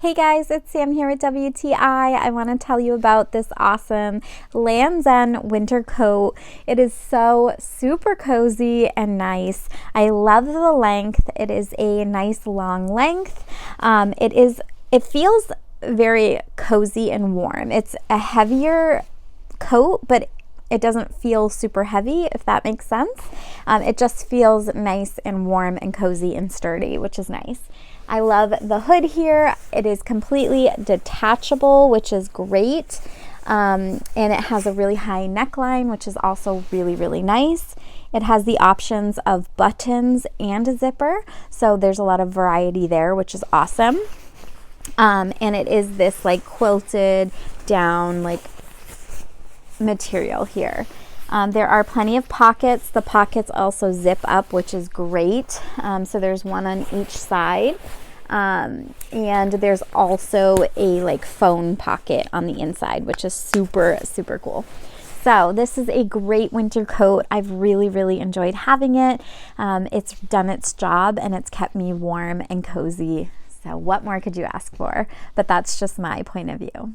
Hey guys, it's Sam here with WTI. I want to tell you about this awesome Land's End winter coat. It is so super cozy and nice. I love the length. It is a nice long length. It feels very cozy and warm. It's a heavier coat, but it doesn't feel super heavy, if that makes sense. It just feels nice and warm and cozy and sturdy, which is nice. I love the hood here. It is completely detachable, which is great. And it has a really high neckline, which is also really, really nice. It has the options of buttons and a zipper. So there's a lot of variety there, which is awesome. And it is this like quilted down like material here. There are plenty of pockets. The pockets also zip up, which is great. So there's one on each side. And there's also a like phone pocket on the inside, which is super, super cool. So this is a great winter coat. I've really, really enjoyed having it. It's done its job and it's kept me warm and cozy. So what more could you ask for? But that's just my point of view.